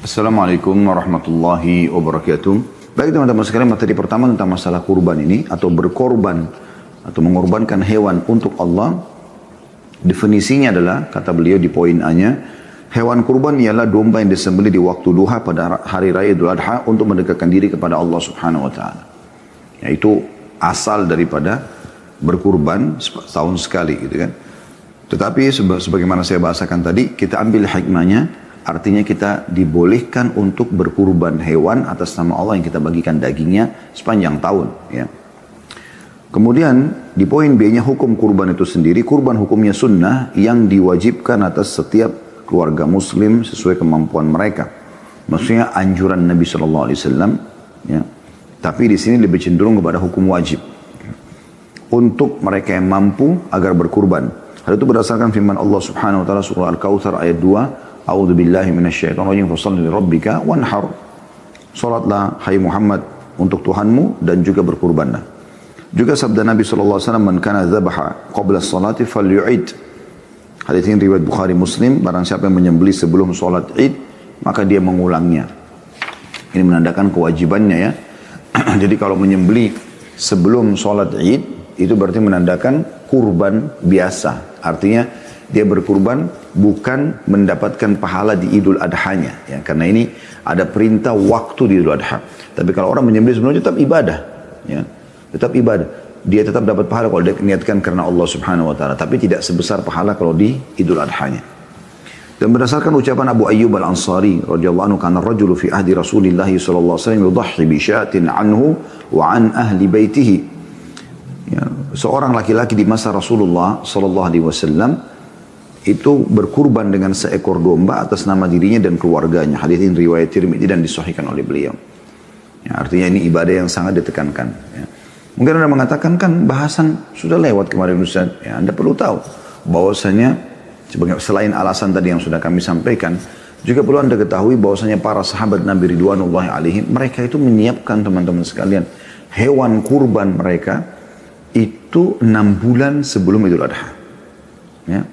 Assalamualaikum warahmatullahi wabarakatuh. Baik teman-teman sekalian, materi pertama tentang masalah kurban ini atau berkorban atau mengorbankan hewan untuk Allah. Definisinya adalah, kata beliau di poin A-nya, hewan kurban ialah domba yang disembelih di waktu duha pada hari raya Idul Adha untuk mendekatkan diri kepada Allah Subhanahu wa taala. Yaitu asal daripada berkurban setahun sekali gitu kan. Tetapi sebagaimana saya bahasakan tadi, kita ambil hikmahnya. Artinya kita dibolehkan untuk berkurban hewan atas nama Allah yang kita bagikan dagingnya sepanjang tahun. Ya. Kemudian di poin B-nya hukum kurban itu sendiri, kurban hukumnya sunnah yang diwajibkan atas setiap keluarga muslim sesuai kemampuan mereka. Maksudnya anjuran Nabi SAW. Ya. Tapi di sini lebih cenderung kepada hukum wajib. Untuk mereka yang mampu agar berkurban. Hal itu berdasarkan firman Allah Subhanahu wa taala surah Al-Kautsar ayat 2. A'udzu billahi minasyaitonir rajim fashalli lirabbika wanhar. Salatlah hai Muhammad untuk Tuhanmu dan juga berkurbanlah. Juga sabda Nabi sallallahu alaihi wasallam, "Man kana dzabaha qabla as-salati falyu'id." Hadis ini riwayat Bukhari Muslim, barang siapa yang menyembelih sebelum salat Id, maka dia mengulangnya. Ini menandakan kewajibannya ya. Jadi kalau menyembelih sebelum salat Id, itu berarti menandakan kurban biasa. Artinya dia berkurban bukan mendapatkan pahala di Idul Adha-nya. Ya, karena ini ada perintah waktu di Idul Adha. Tapi kalau orang menyembelih sebelumnya tetap ibadah. Ya, tetap ibadah. Dia tetap dapat pahala kalau dia niatkan karena Allah Subhanahu wa taala. Tapi tidak sebesar pahala kalau di Idul Adha-nya. Dan berdasarkan ucapan Abu Ayyub Al-Ansari radhiyallahu anhu, kana rajulu fi ahdi Rasulillah sallallahu alaihi wasallam yudhhi bi syatin anhu wa an ahli baitihi. Ya, seorang laki-laki di masa Rasulullah sallallahu alaihi wasallam itu berkurban dengan seekor domba atas nama dirinya dan keluarganya. Hadis ini riwayat Tirmidzi dan disahihkan oleh beliau. Ya, artinya ini ibadah yang sangat ditekankan. Ya. Mungkin Anda mengatakan kan bahasan sudah lewat kemarin Ustaz. Ya, Anda perlu tahu bahwasanya selain alasan tadi yang sudah kami sampaikan, juga perlu Anda ketahui bahwasanya para sahabat Nabi Ridwanullahi alaihim, mereka itu menyiapkan teman-teman sekalian hewan kurban mereka itu 6 bulan sebelum Idul Adha. Ya.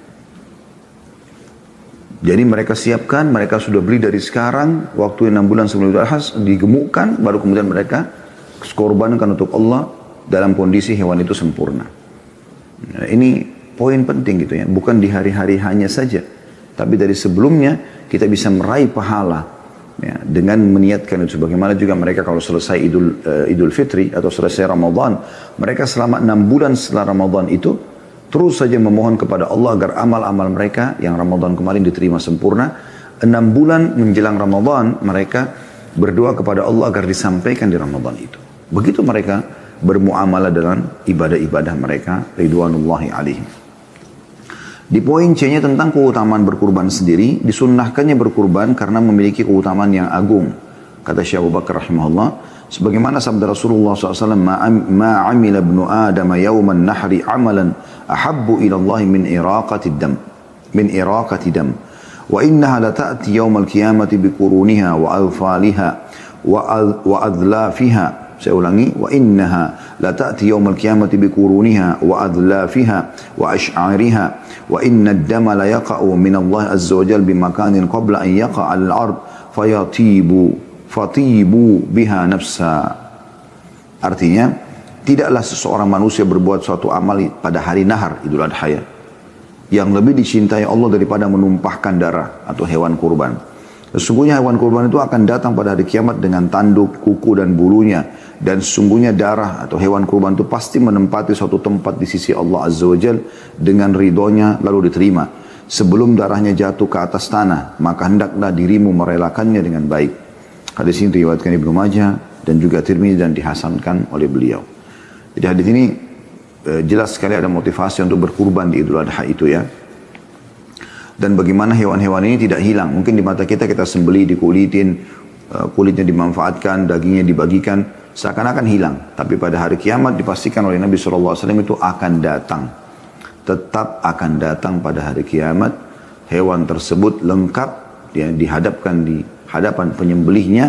Jadi mereka siapkan, mereka sudah beli dari sekarang, waktu 6 bulan sebelum Idul Adha digemukkan, baru kemudian mereka korbankan untuk Allah dalam kondisi hewan itu sempurna. Nah, ini poin penting gitu ya, bukan di hari-hari hanya saja, tapi dari sebelumnya kita bisa meraih pahala ya, dengan meniatkan itu. Bagaimana juga mereka kalau selesai Idul Fitri atau selesai Ramadan, mereka selama 6 bulan setelah Ramadan itu terus saja memohon kepada Allah agar amal-amal mereka yang Ramadan kemarin diterima sempurna. 6 bulan menjelang Ramadan mereka berdoa kepada Allah agar disampaikan di Ramadan itu. Begitu mereka bermuamalah dalam ibadah-ibadah mereka ridwanullahi alaihim. Di poin C-nya tentang keutamaan berkurban sendiri, disunnahkannya berkurban karena memiliki keutamaan yang agung. Kata Syekh Abu Bakar rahimahullah, sebagaimana sabda Rasulullah SAW, ma amila ibnu Adam yawman nahri amalan ahabbu ila Allah min iraqati dam wa innaha la ta'ti yawmal qiyamati biquruniha wa adfaliha wa adlafiha. Saya ulangi, wa innaha la ta'ti yawmal qiyamati biquruniha wa adlafiha wa ash'ariha wa inna ad-dama la yaqa'u min Allah azza wa jalla bimakanin qabla an yaqa'a al-ard fatibu biha nafsa. Artinya, tidaklah seseorang manusia berbuat suatu amal pada hari nahar Idul Adha yang lebih dicintai Allah daripada menumpahkan darah atau hewan kurban. Sesungguhnya hewan kurban itu akan datang pada hari kiamat dengan tanduk, kuku dan bulunya, dan sesungguhnya darah atau hewan kurban itu pasti menempati suatu tempat di sisi Allah Azza wa Jalla dengan ridhonya lalu diterima. Sebelum darahnya jatuh ke atas tanah, maka hendaklah dirimu merelakannya dengan baik. Hadis ini diriwayatkan Ibnu Majah dan juga Tirmidzi dan dihasankan oleh beliau. Jadi hadis ini jelas sekali ada motivasi untuk berkurban di Idul Adha itu ya. Dan bagaimana hewan-hewan ini tidak hilang. Mungkin di mata kita sembelih, dikulitin, kulitnya dimanfaatkan, dagingnya dibagikan, seakan-akan hilang. Tapi pada hari kiamat dipastikan oleh Nabi SAW itu akan datang. Tetap akan datang pada hari kiamat. Hewan tersebut lengkap, dihadapkan di hadapan penyembelihnya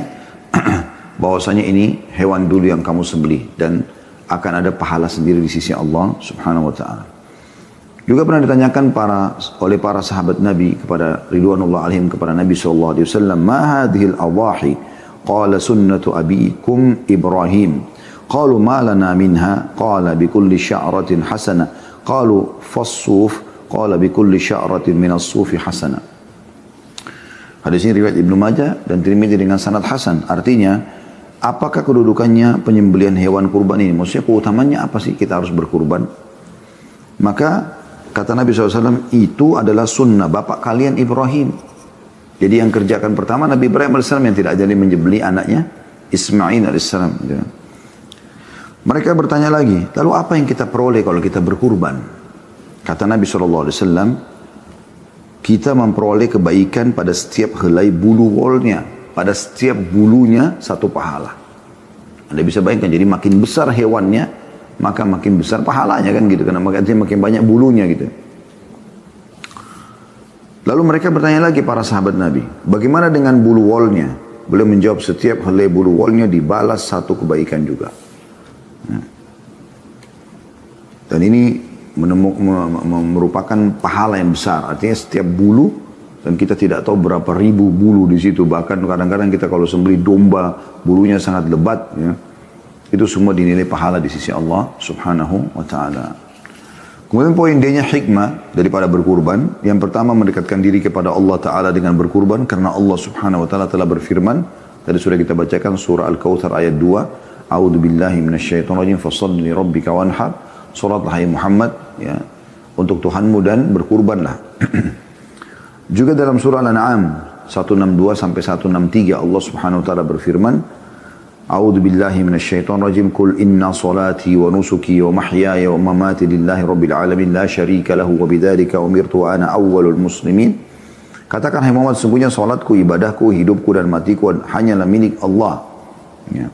bahwasanya ini hewan dulu yang kamu sembelih dan akan ada pahala sendiri di sisi Allah Subhanahu wa taala. Juga pernah ditanyakan oleh para sahabat Nabi kepada ridwanullah alaihim kepada Nabi sallallahu alaihi wasallam, "Ma hadhil adahi?" Qala sunnatu abikum Ibrahim. Qalu ma lana minha? Qala bi kulli sya'ratin hasana. Qalu fas-suf. Qala bi kulli sya'ratin min as-sufi hasana. Hadis ini riwayat Ibnu Majah dan Tirmidzi dengan sanad hasan. Artinya, apakah kedudukannya penyembelihan hewan kurban ini? Maksudnya keutamanya apa sih kita harus berkurban? Maka kata Nabi SAW, itu adalah sunnah bapak kalian Ibrahim. Jadi yang kerjakan pertama Nabi Ibrahim AS yang tidak jadi menyembelih anaknya Ismail AS. Mereka bertanya lagi, lalu apa yang kita peroleh kalau kita berkurban? Kata Nabi SAW, kita memperoleh kebaikan pada setiap helai bulu wolnya. Pada setiap bulunya satu pahala. Anda bisa bayangkan, jadi makin besar hewannya, maka makin besar pahalanya kan gitu. Karena makin banyak bulunya gitu. Lalu mereka bertanya lagi para sahabat Nabi, bagaimana dengan bulu wolnya? Beliau menjawab, setiap helai bulu wolnya dibalas satu kebaikan juga. Dan ini merupakan pahala yang besar. Artinya setiap bulu, dan kita tidak tahu berapa ribu bulu di situ. Bahkan kadang-kadang kita kalau sembelih domba, bulunya sangat lebat. Ya. Itu semua dinilai pahala di sisi Allah subhanahu wa ta'ala. Kemudian poin D-nya hikmah daripada berkurban. Yang pertama mendekatkan diri kepada Allah Ta'ala dengan berkurban. Karena Allah subhanahu wa ta'ala telah berfirman. Tadi sudah kita bacakan surah Al-Kawthar ayat 2. A'udhu billahi minasyaitonirrajim. Fasalli li rabbika wanhar. Salatlah hai Muhammad. Ya, untuk Tuhanmu dan berkurbanlah. Juga dalam surah Al-An'am 162 sampai 163 Allah subhanahu wa ta'ala berfirman. A'udzu billahi minasyaitonir rajim. Qul inna salati wa nusuki wa mahyaya wa mamati lillahi rabbil alamin la syarika lahu wa bidzalika umirtu wa ana awwalul muslimin. Katakan hai Muhammad, sesungguhnya salatku, ibadahku, hidupku dan matiku hanyalah milik Allah. Ya.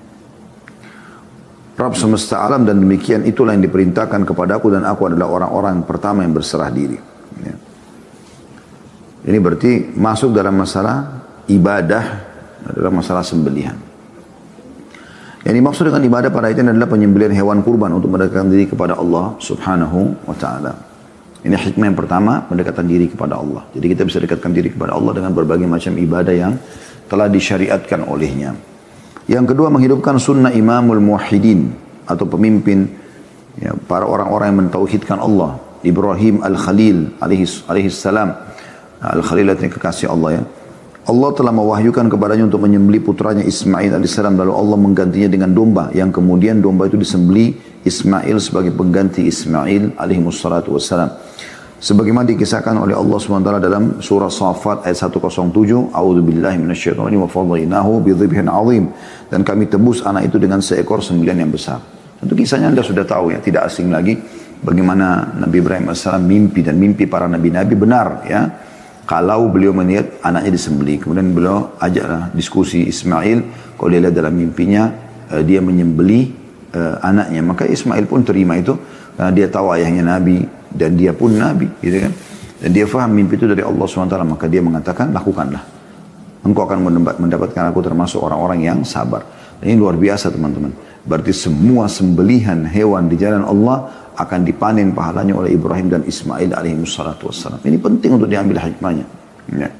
Rabb semesta alam, dan demikian itulah yang diperintahkan kepadaku dan aku adalah orang-orang pertama yang berserah diri. Ya. Ini berarti masuk dalam masalah ibadah, adalah masalah sembelihan. Yang dimaksud dengan ibadah pada itu adalah penyembelihan hewan kurban untuk mendekatkan diri kepada Allah subhanahu wa ta'ala. Ini hikmah yang pertama, mendekatkan diri kepada Allah. Jadi kita bisa dekatkan diri kepada Allah dengan berbagai macam ibadah yang telah disyariatkan olehnya. Yang kedua, menghidupkan sunnah imamul muwahhidin atau pemimpin, ya, para orang-orang yang mentauhidkan Allah. Ibrahim al-Khalil alaihi salam. Al-Khalil artinya kekasih Allah, ya. Allah telah mewahyukan kepadanya untuk menyembelih putranya Ismail alaihissalam, lalu Allah menggantinya dengan domba, yang kemudian domba itu disembelih Ismail sebagai pengganti Ismail alaihissalatu wassalam. Sebagaimana dikisahkan oleh Allah SWT dalam surah Safat ayat 107, A'udzu billahi minasyaitonir rajim wa fadhainahu bi dhibhin 'azim, dan kami tebus anak itu dengan seekor sembelihan yang besar. Tentu kisahnya Anda sudah tahu, ya, tidak asing lagi bagaimana Nabi Ibrahim AS mimpi, dan mimpi para nabi-nabi benar, ya. Kalau beliau melihat anaknya disembelih, kemudian beliau ajaklah diskusi Ismail. Kalau dia lihat dalam mimpinya dia menyembelih anaknya, maka Ismail pun terima itu karena dia tahu ayahnya nabi dan dia pun nabi, gitu kan. Dan dia faham mimpi itu dari Allah SWT, maka dia mengatakan, lakukanlah. Engkau akan mendapatkan aku termasuk orang-orang yang sabar. Dan ini luar biasa teman-teman. Berarti semua sembelihan hewan di jalan Allah akan dipanen pahalanya oleh Ibrahim dan Ismail alaihissalatu wassalam. Ini penting untuk diambil hikmahnya. Ya.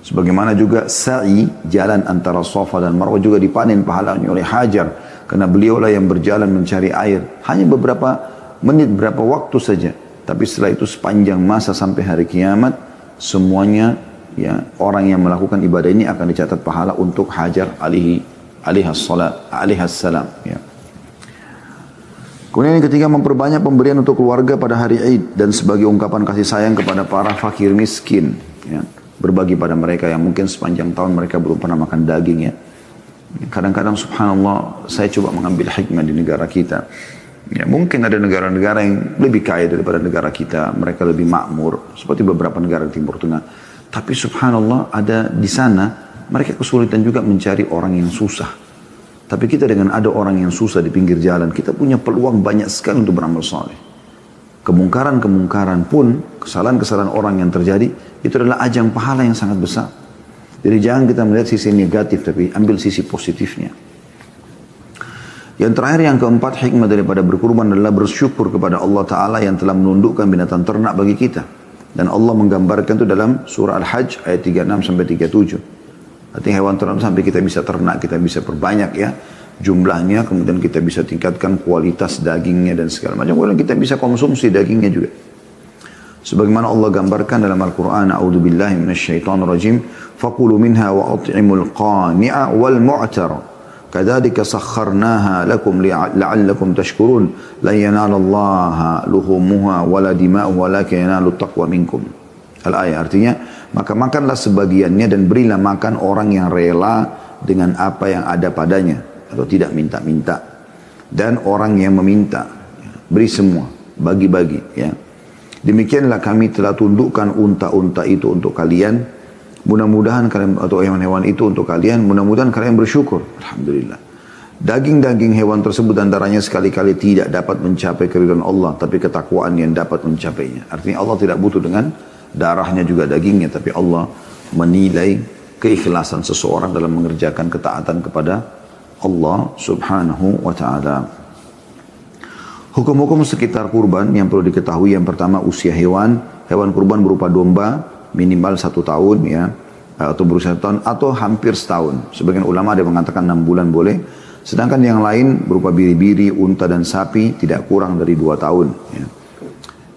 Sebagaimana juga sa'i, jalan antara Safa dan Marwah, juga dipanen pahalanya oleh Hajar. Karena beliaulah yang berjalan mencari air. Hanya beberapa menit, beberapa waktu saja. Tapi setelah itu sepanjang masa sampai hari kiamat, semuanya, ya, orang yang melakukan ibadah ini akan dicatat pahala untuk Hajar alaihissalam. Ya. Kemudian yang ketiga, memperbanyak pemberian untuk keluarga pada hari Id dan sebagai ungkapan kasih sayang kepada para fakir miskin. Ya. Berbagi pada mereka yang mungkin sepanjang tahun mereka belum pernah makan daging. Ya. Kadang-kadang subhanallah, saya coba mengambil hikmah di negara kita. Ya, mungkin ada negara-negara yang lebih kaya daripada negara kita. Mereka lebih makmur, seperti beberapa negara di Timur Tengah. Tapi subhanallah, ada di sana mereka kesulitan juga mencari orang yang susah. Tapi kita dengan ada orang yang susah di pinggir jalan, kita punya peluang banyak sekali untuk beramal saleh. Kemungkaran-kemungkaran pun, kesalahan-kesalahan orang yang terjadi, itu adalah ajang pahala yang sangat besar. Jadi jangan kita melihat sisi negatif, tapi ambil sisi positifnya. Yang terakhir, yang keempat, hikmah daripada berkurban adalah bersyukur kepada Allah Ta'ala yang telah menundukkan binatang ternak bagi kita. Dan Allah menggambarkan itu dalam surah Al-Hajj ayat 36 sampai 37. Artinya hewan ternak sampai kita bisa ternak, kita bisa perbanyak ya jumlahnya, kemudian kita bisa tingkatkan kualitas dagingnya dan segala macam. Kemudian kita bisa konsumsi dagingnya juga. Sebagaimana Allah gambarkan dalam Al-Quran, A'udzubillahi minasyaitonirrajim, faqulu minha wa at'imul qani'a wal mu'tar. Kadzalika sakharnaha lakum la'allakum tashkurun. La yanalallaha luhumuha wala dima'uha walakin yanalut taqwa minkum. Al-ayat artinya, maka makanlah sebagiannya dan berilah makan orang yang rela dengan apa yang ada padanya atau tidak minta-minta, dan orang yang meminta, beri semua, bagi-bagi ya. Demikianlah kami telah tundukkan unta-unta itu untuk kalian. Mudah-mudahan kalian, atau hewan-hewan itu untuk kalian, mudah-mudahan kalian bersyukur. Alhamdulillah. Daging-daging hewan tersebut antaranya sekali-kali tidak dapat mencapai keridhaan Allah, tapi ketakwaan yang dapat mencapainya. Artinya Allah tidak butuh dengan darahnya juga dagingnya, tapi Allah menilai keikhlasan seseorang dalam mengerjakan ketaatan kepada Allah Subhanahu wa ta'ala. Hukum-hukum sekitar kurban yang perlu diketahui, yang pertama usia hewan. Hewan kurban berupa domba minimal 1 tahun ya, atau berusia 1 tahun atau hampir setahun. Sebagian ulama ada yang mengatakan 6 bulan boleh. Sedangkan yang lain berupa biri-biri, unta dan sapi tidak kurang dari 2 tahun. Ya.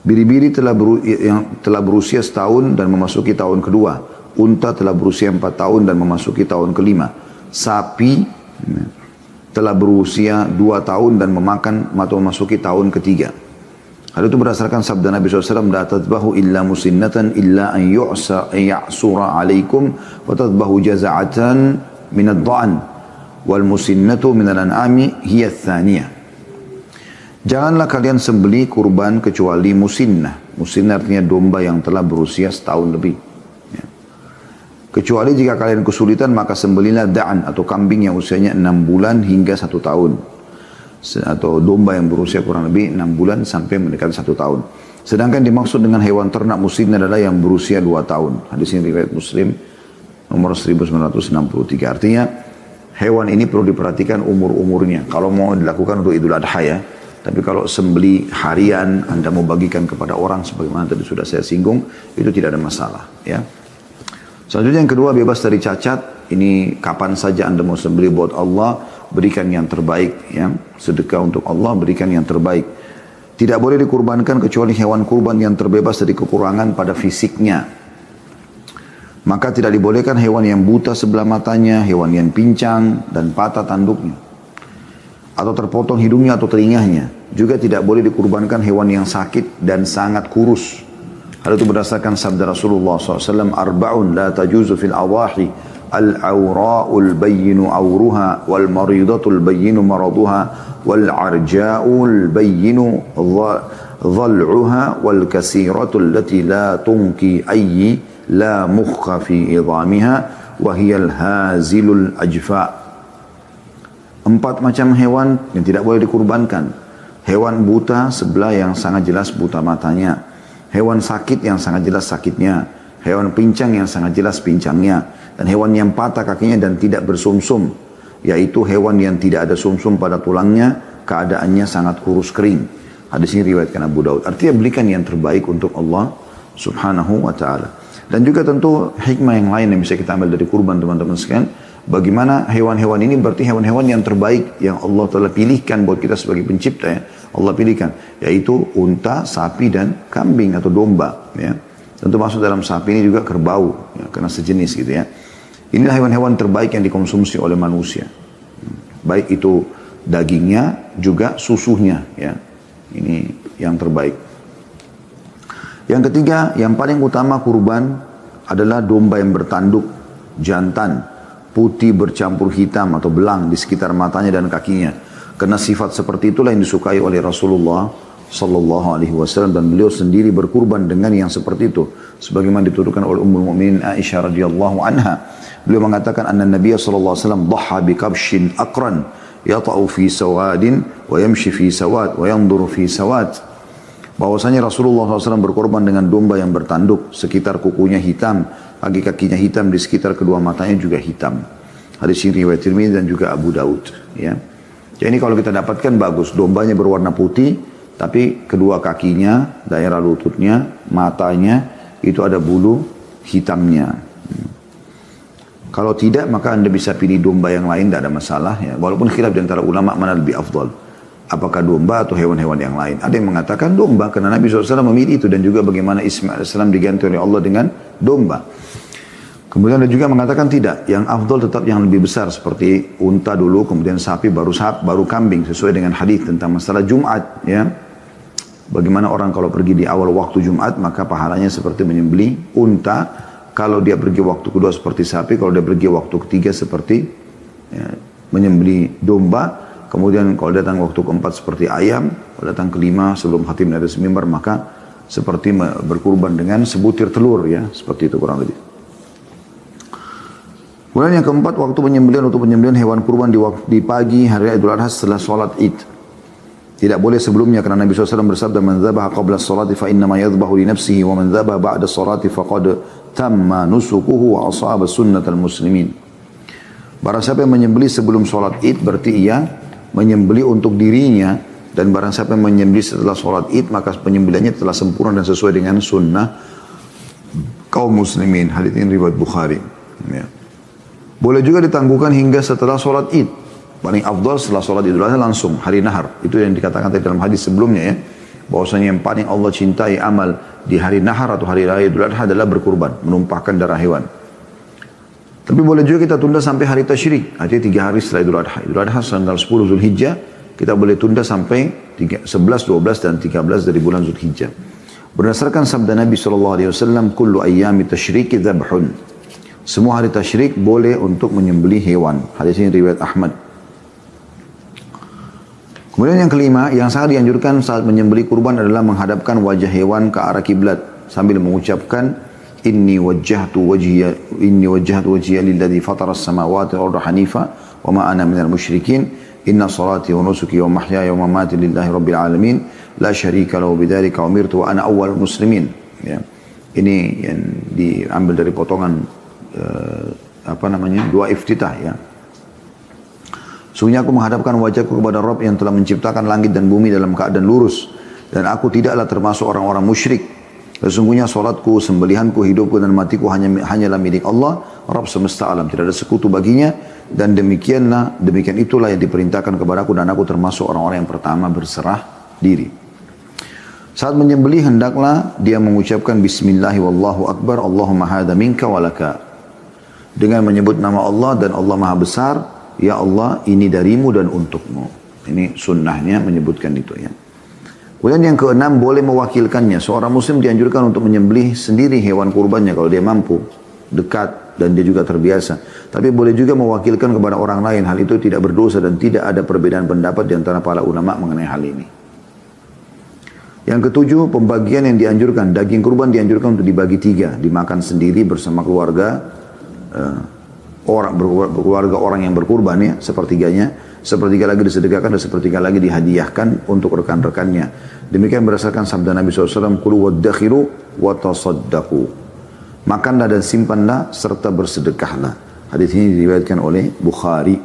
Biri-biri yang telah berusia setahun dan memasuki tahun kedua. Unta telah berusia 4 tahun dan memasuki tahun kelima. Sapi ya, telah berusia 2 tahun dan memakan atau memasuki tahun ketiga. Hal itu berdasarkan sabda Nabi SAW, la tadbahu illa musinnatan illa an ya'sura alaikum wa tadbahu jaza'atan minad dha'an wal musinnatu minal an'ami hiya thaniyah. Janganlah kalian sembeli kurban kecuali musinnah. Musinnah artinya domba yang telah berusia setahun lebih. Ya. Kecuali jika kalian kesulitan, maka sembelilah da'an atau kambing yang usianya 6 bulan hingga 1 tahun. Atau domba yang berusia kurang lebih 6 bulan sampai mendekati 1 tahun. Sedangkan dimaksud dengan hewan ternak musinnah adalah yang berusia 2 tahun. Hadis ini riwayat Muslim nomor 1963. Artinya hewan ini perlu diperhatikan umur-umurnya. Kalau mau dilakukan untuk Idul Adha ya. Tapi kalau sembeli harian, Anda mau bagikan kepada orang sebagaimana tadi sudah saya singgung, itu tidak ada masalah ya. Selanjutnya yang kedua, bebas dari cacat. Ini kapan saja Anda mau sembeli buat Allah, berikan yang terbaik ya. Sedekah untuk Allah, berikan yang terbaik. Tidak boleh dikurbankan kecuali hewan kurban yang terbebas dari kekurangan pada fisiknya. Maka tidak dibolehkan hewan yang buta sebelah matanya, hewan yang pincang dan patah tanduknya, atau terpotong hidungnya atau telinganya. Juga tidak boleh dikurbankan hewan yang sakit dan sangat kurus. Hal itu berdasarkan sabda Rasulullah SAW, arba'un la tajuzu fil awahi, al-awra'ul bayyinu awruha, wal maridatul bayyinu maraduha, wal arja'ul bayyinu dhal'uha, wal kasiratul lati la tunki ayyi la mukha fi idhamiha, wahiyal hazilul ajfa'. 4 macam hewan yang tidak boleh dikurbankan. Hewan buta sebelah yang sangat jelas buta matanya. Hewan sakit yang sangat jelas sakitnya. Hewan pincang yang sangat jelas pincangnya. Dan hewan yang patah kakinya dan tidak bersumsum. Yaitu hewan yang tidak ada sumsum pada tulangnya. Keadaannya sangat kurus kering. Hadis ini riwayatkan Abu Daud. Artinya belikan yang terbaik untuk Allah Subhanahu wa ta'ala. Dan juga tentu hikmah yang lain yang bisa kita ambil dari kurban teman-teman sekalian. Bagaimana hewan-hewan ini berarti hewan-hewan yang terbaik yang Allah telah pilihkan buat kita sebagai pencipta ya. Allah pilihkan, yaitu unta, sapi dan kambing atau domba ya. Tentu masuk dalam sapi ini juga kerbau ya, karena sejenis gitu ya. Inilah hewan-hewan terbaik yang dikonsumsi oleh manusia. Baik itu dagingnya juga susunya ya. Ini yang terbaik. Yang ketiga, yang paling utama kurban adalah domba yang bertanduk jantan, putih bercampur hitam atau belang di sekitar matanya dan kakinya. Karena sifat seperti itulah yang disukai oleh Rasulullah sallallahu alaihi wasallam, dan beliau sendiri berkurban dengan yang seperti itu. Sebagaimana dituturkan oleh Ummul Mukminin Aisyah radhiyallahu anha. Beliau mengatakan anna Nabi sallallahu alaihi wasallam dhaha bi kabshin aqran yata'u fi sawadin wa yamshi fi sawad wa yanzuru fi sawad. Bahwasanya Rasulullah SAW berkorban dengan domba yang bertanduk, sekitar kukunya hitam, kaki-kakinya hitam, di sekitar kedua matanya juga hitam. Hadis ini riwayat Tirmidzi dan juga Abu Daud. Ya. Jadi ini kalau kita dapatkan bagus, dombanya berwarna putih, tapi kedua kakinya, daerah lututnya, matanya, itu ada bulu hitamnya. Kalau tidak, maka Anda bisa pilih domba yang lain, tidak ada masalah. Ya. Walaupun khilaf di antara ulama mana lebih afdal. Apakah domba atau hewan-hewan yang lain. Ada yang mengatakan domba, karena Nabi SAW memilih itu. Dan juga bagaimana Ismail AS diganti oleh Allah dengan domba. Kemudian ada juga mengatakan tidak. Yang afdal tetap yang lebih besar. Seperti unta dulu, kemudian sapi, baru kambing. Sesuai dengan hadis tentang masalah Jumat. Ya. Bagaimana orang kalau pergi di awal waktu Jumat, maka pahalanya seperti menyembeli unta. Kalau dia pergi waktu kedua seperti sapi. Kalau dia pergi waktu ketiga seperti ya, menyembeli domba. Kemudian kalau datang waktu keempat seperti ayam. Kalau datang kelima sebelum khatib ada semimbar, maka seperti berkurban dengan sebutir telur. Ya, seperti itu kurang lebih. Kemudian yang keempat, waktu penyembelihan untuk penyembelihan hewan kurban di pagi hari Idul Adha setelah sholat Id. Tidak boleh sebelumnya karena Nabi SAW bersabda, "Man dzabaha qabla as-salati fa innama yadhbahu li nafsihi wa man dzabaha ba'da as-salati faqad tamma nusukuhu wa asaba sunnatal muslimin." Barang siapa yang menyembelih sebelum sholat Id berarti ia menyembelih untuk dirinya, dan barang siapa yang menyembelih setelah sholat Id maka penyembelihannya telah sempurna dan sesuai dengan sunnah kaum muslimin. Hadits ini riwayat Bukhari. Ya. Boleh juga ditangguhkan hingga setelah sholat Id. Paling afdal setelah sholat Idul Adha langsung hari nahar. Itu yang dikatakan tadi dalam hadis sebelumnya ya. Bahwasanya yang paling Allah cintai amal di hari nahar atau hari raya Idul Adha adalah berkurban, menumpahkan darah hewan. Tapi boleh juga kita tunda sampai hari tasyrik. Artinya 3 hari setelah Idul Adha. Idul Adha tanggal 10 Zulhijjah, kita boleh tunda sampai 11, 12 dan 13 dari bulan Zulhijjah. Berdasarkan sabda Nabi SAW, "Kullu ayyami tasyriki dzabhun." Semua hari tasyrik boleh untuk menyembelih hewan. Hadis ini riwayat Ahmad. Kemudian yang kelima, yang sangat dianjurkan saat menyembelih kurban adalah menghadapkan wajah hewan ke arah kiblat sambil mengucapkan inni wajjahtu wajhiya lilladzi fatara as-samawati wal arda hanifa wa ma ana minal musyrikin inna salati wa nusuki wa mahyaya wa mamati lillahi rabbil alamin la syarika lahu bidzalika umirtu wa ana awwalul muslimin. Ya. Ini yang diambil dari potongan doa iftitah ya. Sungguhnya aku menghadapkan wajahku kepada Rabb yang telah menciptakan langit dan bumi dalam keadaan lurus, dan aku tidaklah termasuk orang-orang musyrik. Sesungguhnya salatku, sembelihanku, hidupku dan matiku hanyalah milik Allah, Rabb semesta alam, tidak ada sekutu baginya, dan demikian itulah yang diperintahkan kepadaku, dan aku termasuk orang-orang yang pertama berserah diri. Saat menyembelih hendaklah dia mengucapkan bismillah wallahu akbar, Allahumma hadza minka walaka. Dengan menyebut nama Allah dan Allah Maha Besar, ya Allah ini darimu dan untukmu. Ini sunnahnya menyebutkan itu ya. Kemudian yang keenam, boleh mewakilkannya. Seorang muslim dianjurkan untuk menyembelih sendiri hewan kurbannya kalau dia mampu, dekat dan dia juga terbiasa. Tapi boleh juga mewakilkan kepada orang lain. Hal itu tidak berdosa dan tidak ada perbedaan pendapat di antara para ulama mengenai hal ini. Yang ketujuh, pembagian yang dianjurkan. Daging kurban dianjurkan untuk dibagi 3. Dimakan sendiri bersama keluarga, keluarga orang yang berkurban ya, sepertiga lagi disedekahkan dan sepertiga lagi dihadiahkan untuk rekan-rekannya. Demikian berdasarkan sabda Nabi SAW, "Kulu waddakhiru wa tasaddaqu." Makanlah dan simpanlah serta bersedekahlah. Hadis ini diriwayatkan oleh Bukhari.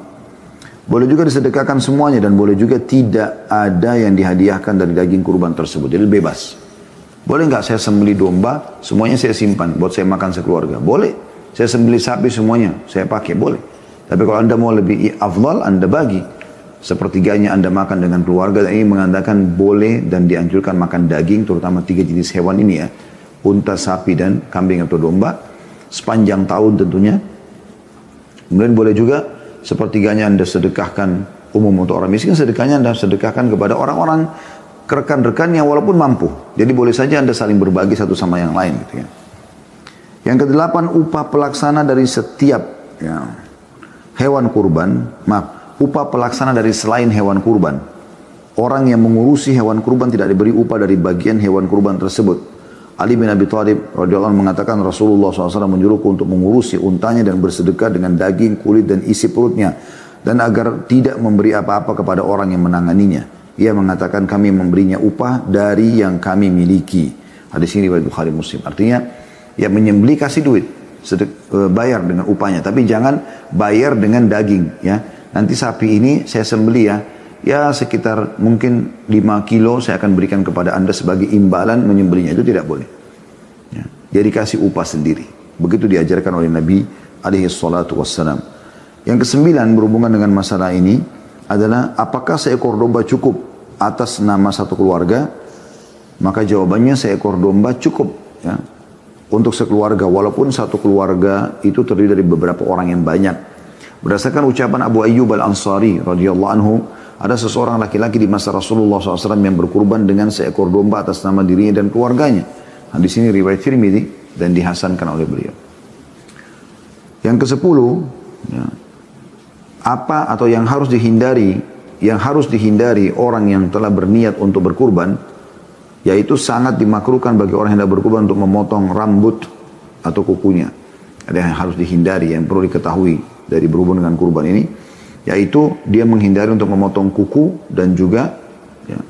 Boleh juga disedekahkan semuanya dan boleh juga tidak ada yang dihadiahkan dari daging kurban tersebut. Jadi bebas. Boleh nggak saya sembelih domba, semuanya saya simpan buat saya makan sekeluarga? Boleh. Saya sembelih sapi semuanya, saya pakai, boleh. Tapi kalau anda mau lebih afdal, anda bagi. Sepertiganya anda makan dengan keluarga, dan ini mengatakan boleh dan dianjurkan makan daging, terutama 3 jenis hewan ini ya. Unta, sapi, dan kambing atau domba. Sepanjang tahun tentunya. Kemudian boleh juga sepertiganya anda sedekahkan umum untuk orang miskin, sedekahnya anda sedekahkan kepada orang-orang rekan-rekan yang walaupun mampu. Jadi boleh saja anda saling berbagi satu sama yang lain gitu ya. Yang kedelapan, upah pelaksana dari setiap hewan kurban, upah pelaksana dari selain hewan kurban. Orang yang mengurusi hewan kurban tidak diberi upah dari bagian hewan kurban tersebut. Ali bin Abi Thalib radhiyallahu anhu mengatakan Rasulullah SAW menyuruhku untuk mengurusi untanya dan bersedekah dengan daging, kulit dan isi perutnya, dan agar tidak memberi apa-apa kepada orang yang menanganinya. Ia mengatakan kami memberinya upah dari yang kami miliki. Hadis ini riwayat Bukhari Muslim. Artinya ya menyembelih kasih duit, bayar dengan upahnya, tapi jangan bayar dengan daging ya. Nanti sapi ini saya sembelih ya, ya sekitar mungkin 5 kilo saya akan berikan kepada anda sebagai imbalan menyembelihnya. Itu tidak boleh. Ya. Jadi kasih upah sendiri. Begitu diajarkan oleh Nabi alaihi salatu wassalam. Yang kesembilan berhubungan dengan masalah ini adalah apakah seekor domba cukup atas nama satu keluarga? Maka jawabannya seekor domba cukup ya, untuk sekeluarga. Walaupun satu keluarga itu terdiri dari beberapa orang yang banyak. Berdasarkan ucapan Abu Ayyub al-Ansari radhiyallahu anhu, ada seseorang laki-laki di masa Rasulullah SAW yang berkurban dengan seekor domba atas nama dirinya dan keluarganya. Nah, di sini riwayat Tirmidzi dan dihasankan oleh beliau. Yang ke-10, ya, apa atau yang harus dihindari orang yang telah berniat untuk berkurban, yaitu sangat dimakruhkan bagi orang yang hendak berkurban untuk memotong rambut atau kukunya. Ada yang harus dihindari, yang perlu diketahui dari berhubungan dengan kurban ini, yaitu dia menghindari untuk memotong kuku dan juga ya,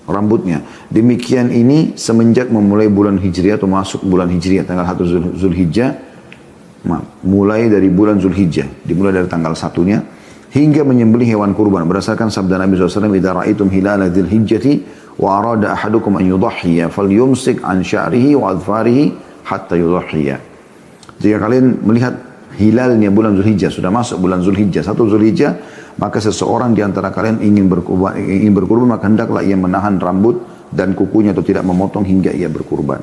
rambutnya. Demikian ini semenjak memulai bulan Hijriah atau masuk bulan Hijriah, tanggal 1 Zulhijjah, mulai dari bulan Zulhijjah, dimulai dari tanggal 1-nya, hingga menyembelih hewan kurban. Berdasarkan sabda Nabi SAW, "Idza ra'aitum hilala dzil hijjati wa arada ahadukum an yudhhiya falyumsik an sya'rihi wa adfarihi hatta yudhhiya." Jika kalian melihat hilalnya bulan Zulhijjah, sudah masuk bulan Zulhijjah, 1 Zulhijjah, maka seseorang di antara kalian ingin berkurban, maka hendaklah ia menahan rambut dan kukunya atau tidak memotong hingga ia berkurban.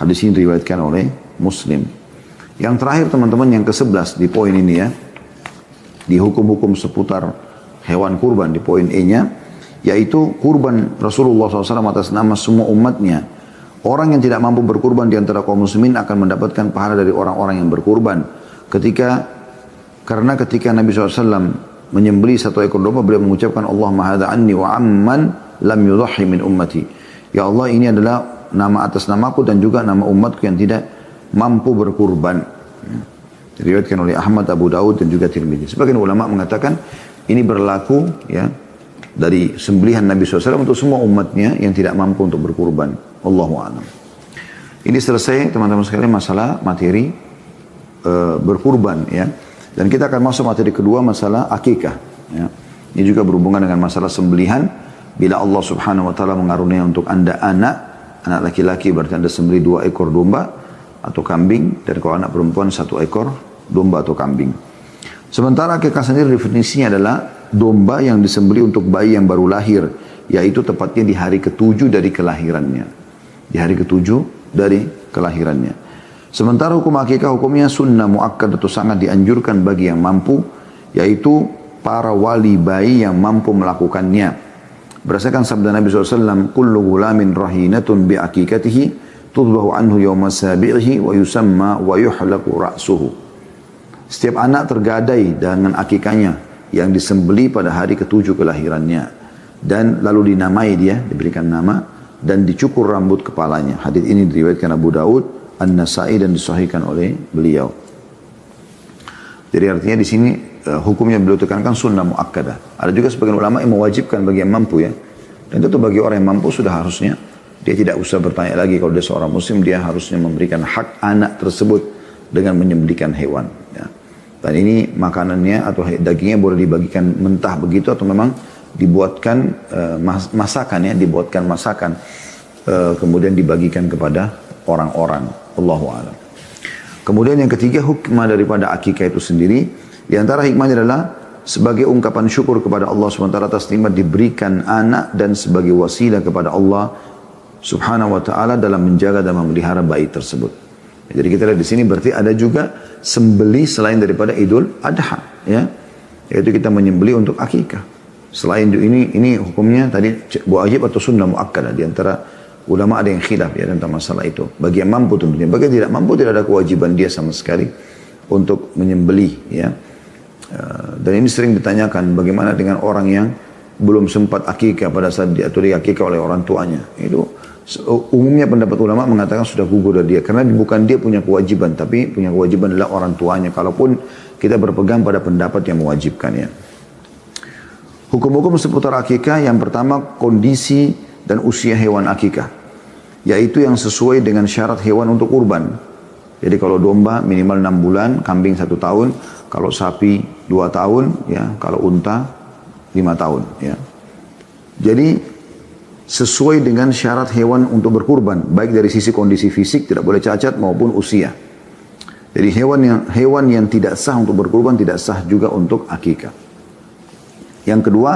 Hadis ini diriwayatkan oleh Muslim. Yang terakhir teman-teman, yang ke-11 di poin ini ya, di hukum-hukum seputar hewan kurban di poin E-nya, yaitu kurban Rasulullah SAW atas nama semua umatnya. Orang yang tidak mampu berkurban di antara kaum muslimin akan mendapatkan pahala dari orang-orang yang berkurban. Karena ketika Nabi SAW menyembelih satu ekor domba, beliau mengucapkan, Allahumma hadha anni wa amman lam yudhahi min ummati. Ya Allah, ini adalah nama atas namaku dan juga nama umatku yang tidak mampu berkurban. Diriwayatkan oleh Ahmad, Abu Daud dan juga Tirmidzi. Sebagian ulama mengatakan ini berlaku ya dari sembelihan Nabi SAW untuk semua umatnya yang tidak mampu untuk berkurban. Allahu a'lam. Ini selesai teman-teman sekalian masalah materi berkurban ya. Dan kita akan masuk materi kedua, masalah akikah ya. Ini juga berhubungan dengan masalah sembelihan. Bila Allah Subhanahu wa taala mengaruniai untuk Anda anak laki-laki, berarti Anda sembelih 2 ekor domba atau kambing, dan kalau anak perempuan 1 ekor domba atau kambing. Sementara akikah sendiri definisinya adalah domba yang disembelih untuk bayi yang baru lahir, yaitu tepatnya di hari ke-7 dari kelahirannya. Di hari ke-7 dari kelahirannya. Sementara hukum akikah hukumnya sunnah muakkad atau sangat dianjurkan bagi yang mampu, yaitu para wali bayi yang mampu melakukannya. Berdasarkan sabda Nabi SAW, kullu gulamin rahinatun bi akikatihi tudbahu anhu yawma sabi'ihi wa yusamma wa yuhlaqu ra'suhu. Setiap anak tergadai dengan akikahnya yang disembeli pada hari ke-7 kelahirannya, dan lalu dinamai dia, diberikan nama dan dicukur rambut kepalanya. Hadis ini diriwayatkan Abu Daud, An-Nasa'i dan disahihkan oleh beliau. Jadi artinya di sini hukumnya beliau tekankan sunnah muakkadah. Ada juga sebagian ulama yang mewajibkan bagi yang mampu ya. Dan itu bagi orang yang mampu sudah harusnya dia tidak usah bertanya lagi, kalau dia seorang muslim dia harusnya memberikan hak anak tersebut dengan menyembelihkan hewan ya. Dan ini makanannya atau dagingnya boleh dibagikan mentah begitu atau memang dibuatkan masakan ya, dibuatkan masakan kemudian dibagikan kepada orang-orang. Allahu a'lam. Kemudian yang ketiga, hikmah daripada akikah itu sendiri, di antara hikmahnya adalah sebagai ungkapan syukur kepada Allah SWT atas nikmat diberikan anak dan sebagai wasilah kepada Allah Subhanahu wa taala dalam menjaga dan memelihara bayi tersebut. Jadi kita lihat di sini berarti ada juga sembelih selain daripada Idul Adha ya. Yaitu kita menyembelih untuk akikah. Selain ini hukumnya tadi wajib atau sunnah muakkadah. Di antara ulama ada yang khilaf ya tentang masalah itu. Bagi yang mampu tentunya, bagi yang tidak mampu tidak ada kewajiban dia sama sekali untuk menyembelih ya. Dan ini sering ditanyakan bagaimana dengan orang yang belum sempat akikah pada saat diatur akikah oleh orang tuanya. Itu umumnya pendapat ulama mengatakan sudah gugur dari dia, karena bukan dia punya kewajiban, tapi punya kewajiban adalah orang tuanya. Kalaupun kita berpegang pada pendapat yang mewajibkan ya. Hukum-hukum seputar akikah, yang pertama kondisi dan usia hewan akikah, yaitu yang sesuai dengan syarat hewan untuk kurban. Jadi kalau domba minimal 6 bulan, kambing 1 tahun, kalau sapi 2 tahun, ya, kalau unta 5 tahun. Ya. Jadi sesuai dengan syarat hewan untuk berkurban, baik dari sisi kondisi fisik tidak boleh cacat maupun usia. Jadi hewan yang tidak sah untuk berkurban tidak sah juga untuk akikah. Yang kedua,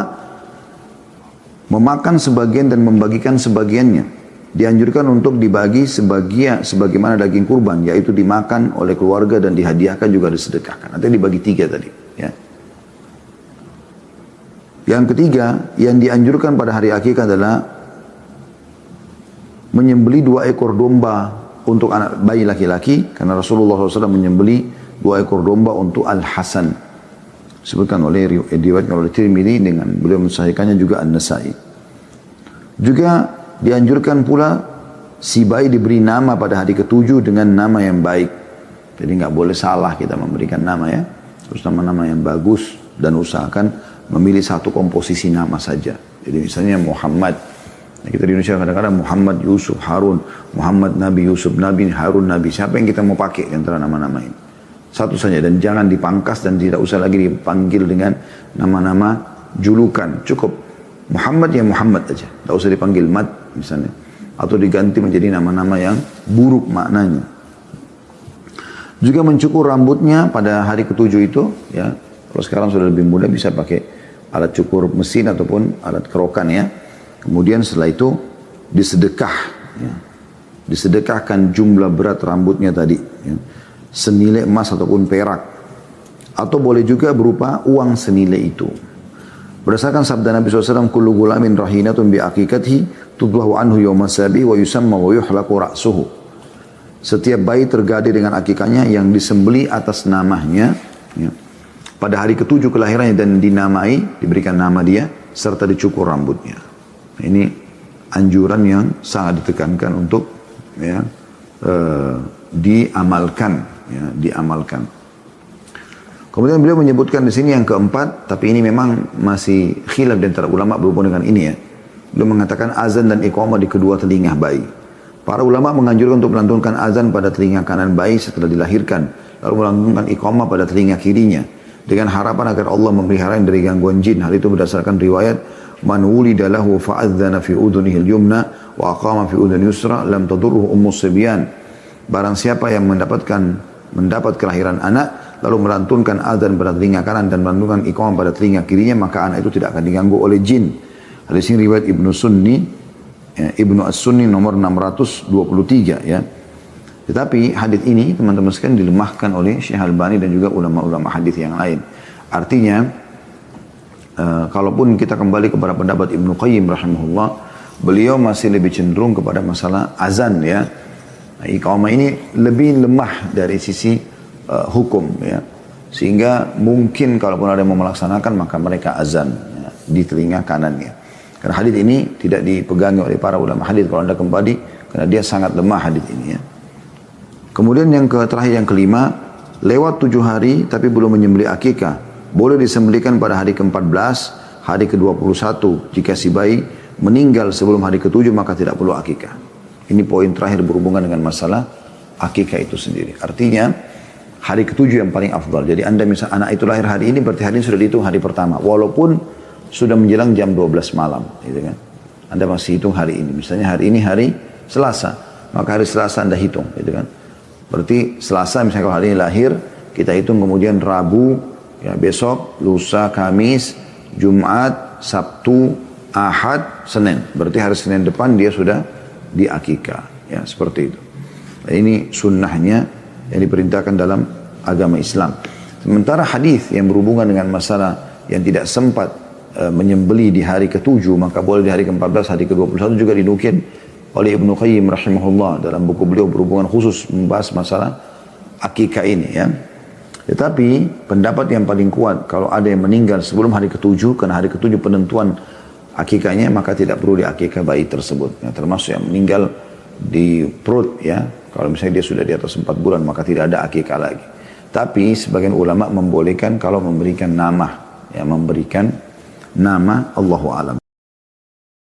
memakan sebagian dan membagikan sebagiannya. Dianjurkan untuk dibagi sebagaimana daging kurban, yaitu dimakan oleh keluarga dan dihadiahkan juga disedekahkan. Nanti dibagi 3 tadi. Ya. Yang ketiga, yang dianjurkan pada hari akikah adalah menyembeli 2 ekor domba untuk anak bayi laki-laki, karena Rasulullah SAW menyembeli 2 ekor domba untuk Al-Hasan. Disebutkan diriwayatkan oleh Tirmidzi dengan beliau mensahihkannya juga An-Nasa'i. Juga dianjurkan pula si bayi diberi nama pada hari ke-7 dengan nama yang baik. Jadi nggak boleh salah kita memberikan nama ya. Terus nama-nama yang bagus dan usahakan memilih satu komposisi nama saja. Jadi misalnya Muhammad. Nah, kita di Indonesia kadang-kadang Muhammad Yusuf Harun, Muhammad Nabi Yusuf Nabi Harun Nabi. Siapa yang kita mau pakai di antara nama-nama ini? Satu saja dan jangan dipangkas dan tidak usah lagi dipanggil dengan nama-nama julukan. Cukup Muhammad ya Muhammad aja. Tidak usah dipanggil Mat misalnya. Atau diganti menjadi nama-nama yang buruk maknanya. Juga mencukur rambutnya pada hari ke-7 itu. Ya, kalau sekarang sudah lebih mudah bisa pakai alat cukur mesin ataupun alat kerokan ya. Kemudian setelah itu disedekah. Ya. Disedekahkan jumlah berat rambutnya tadi. Ya. Senilai emas ataupun perak. Atau boleh juga berupa uang senilai itu. Berdasarkan sabda Nabi SAW, kullu gulamin rahinatun bi akikatihi tudlahu anhu yawma sabi wa yusamma wa yuhlaku ra'suhu. Setiap bayi tergade dengan akikahnya yang disembeli atas namanya ya, pada hari ke-7 kelahirannya dan dinamai, diberikan nama dia serta dicukur rambutnya. Ini anjuran yang sangat ditekankan untuk ya, diamalkan. Ya, diamalkan. Kemudian beliau menyebutkan di sini yang keempat, tapi ini memang masih khilaf di antara ulama berhubung dengan ini ya. Beliau mengatakan azan dan iqamah di kedua telinga bayi. Para ulama menganjurkan untuk melantunkan azan pada telinga kanan bayi setelah dilahirkan, lalu melantunkan iqamah pada telinga kirinya, dengan harapan agar Allah memeliharanya dari gangguan jin. Hal itu berdasarkan riwayat man wulida lahu fa'adzana fi udhunihi al-yumna wa aqama fi udhuni yusra lam tadurruhu ummus sibyan. Barang siapa yang mendapat kelahiran anak lalu melantunkan azan pada telinga kanan dan melantunkan iqamah pada telinga kirinya, maka anak itu tidak akan diganggu oleh jin. Hadis ini riwayat Ibnu Sunni, ya, Ibnu As-Sunni nomor 623 ya. Tetapi hadis ini teman-teman sekalian dilemahkan oleh Syekh Albani dan juga ulama-ulama hadis yang lain. Artinya kalaupun kita kembali kepada pendapat Ibnu Qayyim rahimahullah, beliau masih lebih cenderung kepada masalah azan ya. Nah, iqamah ini lebih lemah dari sisi hukum ya, sehingga mungkin kalaupun ada yang mau melaksanakan maka mereka azan ya, di telinga kanannya. Karena hadis ini tidak dipegangi oleh para ulama hadis kalau anda kembali, karena dia sangat lemah hadis ini ya. Kemudian yang terakhir yang kelima, lewat 7 hari tapi belum menyembelih akikah, boleh disembelihkan pada hari ke-14, hari ke-21. Jika si bayi meninggal sebelum hari ke-7 maka tidak perlu akikah. Ini poin terakhir berhubungan dengan masalah akikah itu sendiri. Artinya hari ke-7 yang paling afdal. Jadi anda misal anak itu lahir hari ini, berarti hari ini sudah dihitung hari pertama. Walaupun sudah menjelang jam 12 malam. Gitu kan. Anda masih hitung hari ini. Misalnya hari ini hari Selasa. Maka hari Selasa anda hitung. Gitu kan. Berarti Selasa misalnya kalau hari ini lahir, kita hitung kemudian Rabu, ya, besok, lusa, Kamis, Jumat, Sabtu, Ahad, Senin. Berarti hari Senin depan dia sudah diakikah. Ya, seperti itu. Nah, ini sunnahnya yang diperintahkan dalam agama Islam. Sementara hadis yang berhubungan dengan masalah yang tidak sempat menyembeli di hari ke-7 maka boleh di hari ke-14, hari ke-21 juga dinukil oleh Ibnu Qayyim rahimahullah dalam buku beliau berhubungan khusus membahas masalah akikah ini ya. Tetapi pendapat yang paling kuat kalau ada yang meninggal sebelum hari ke-7, karena hari ke-7 penentuan akikahnya, maka tidak perlu diakikah bayi tersebut. Ya, termasuk yang meninggal di perut ya. Kalau misalnya dia sudah di atas 4 bulan maka tidak ada akikah lagi. Tapi sebagian ulama membolehkan kalau memberikan nama, ya, memberikan nama, Allahu a'lam.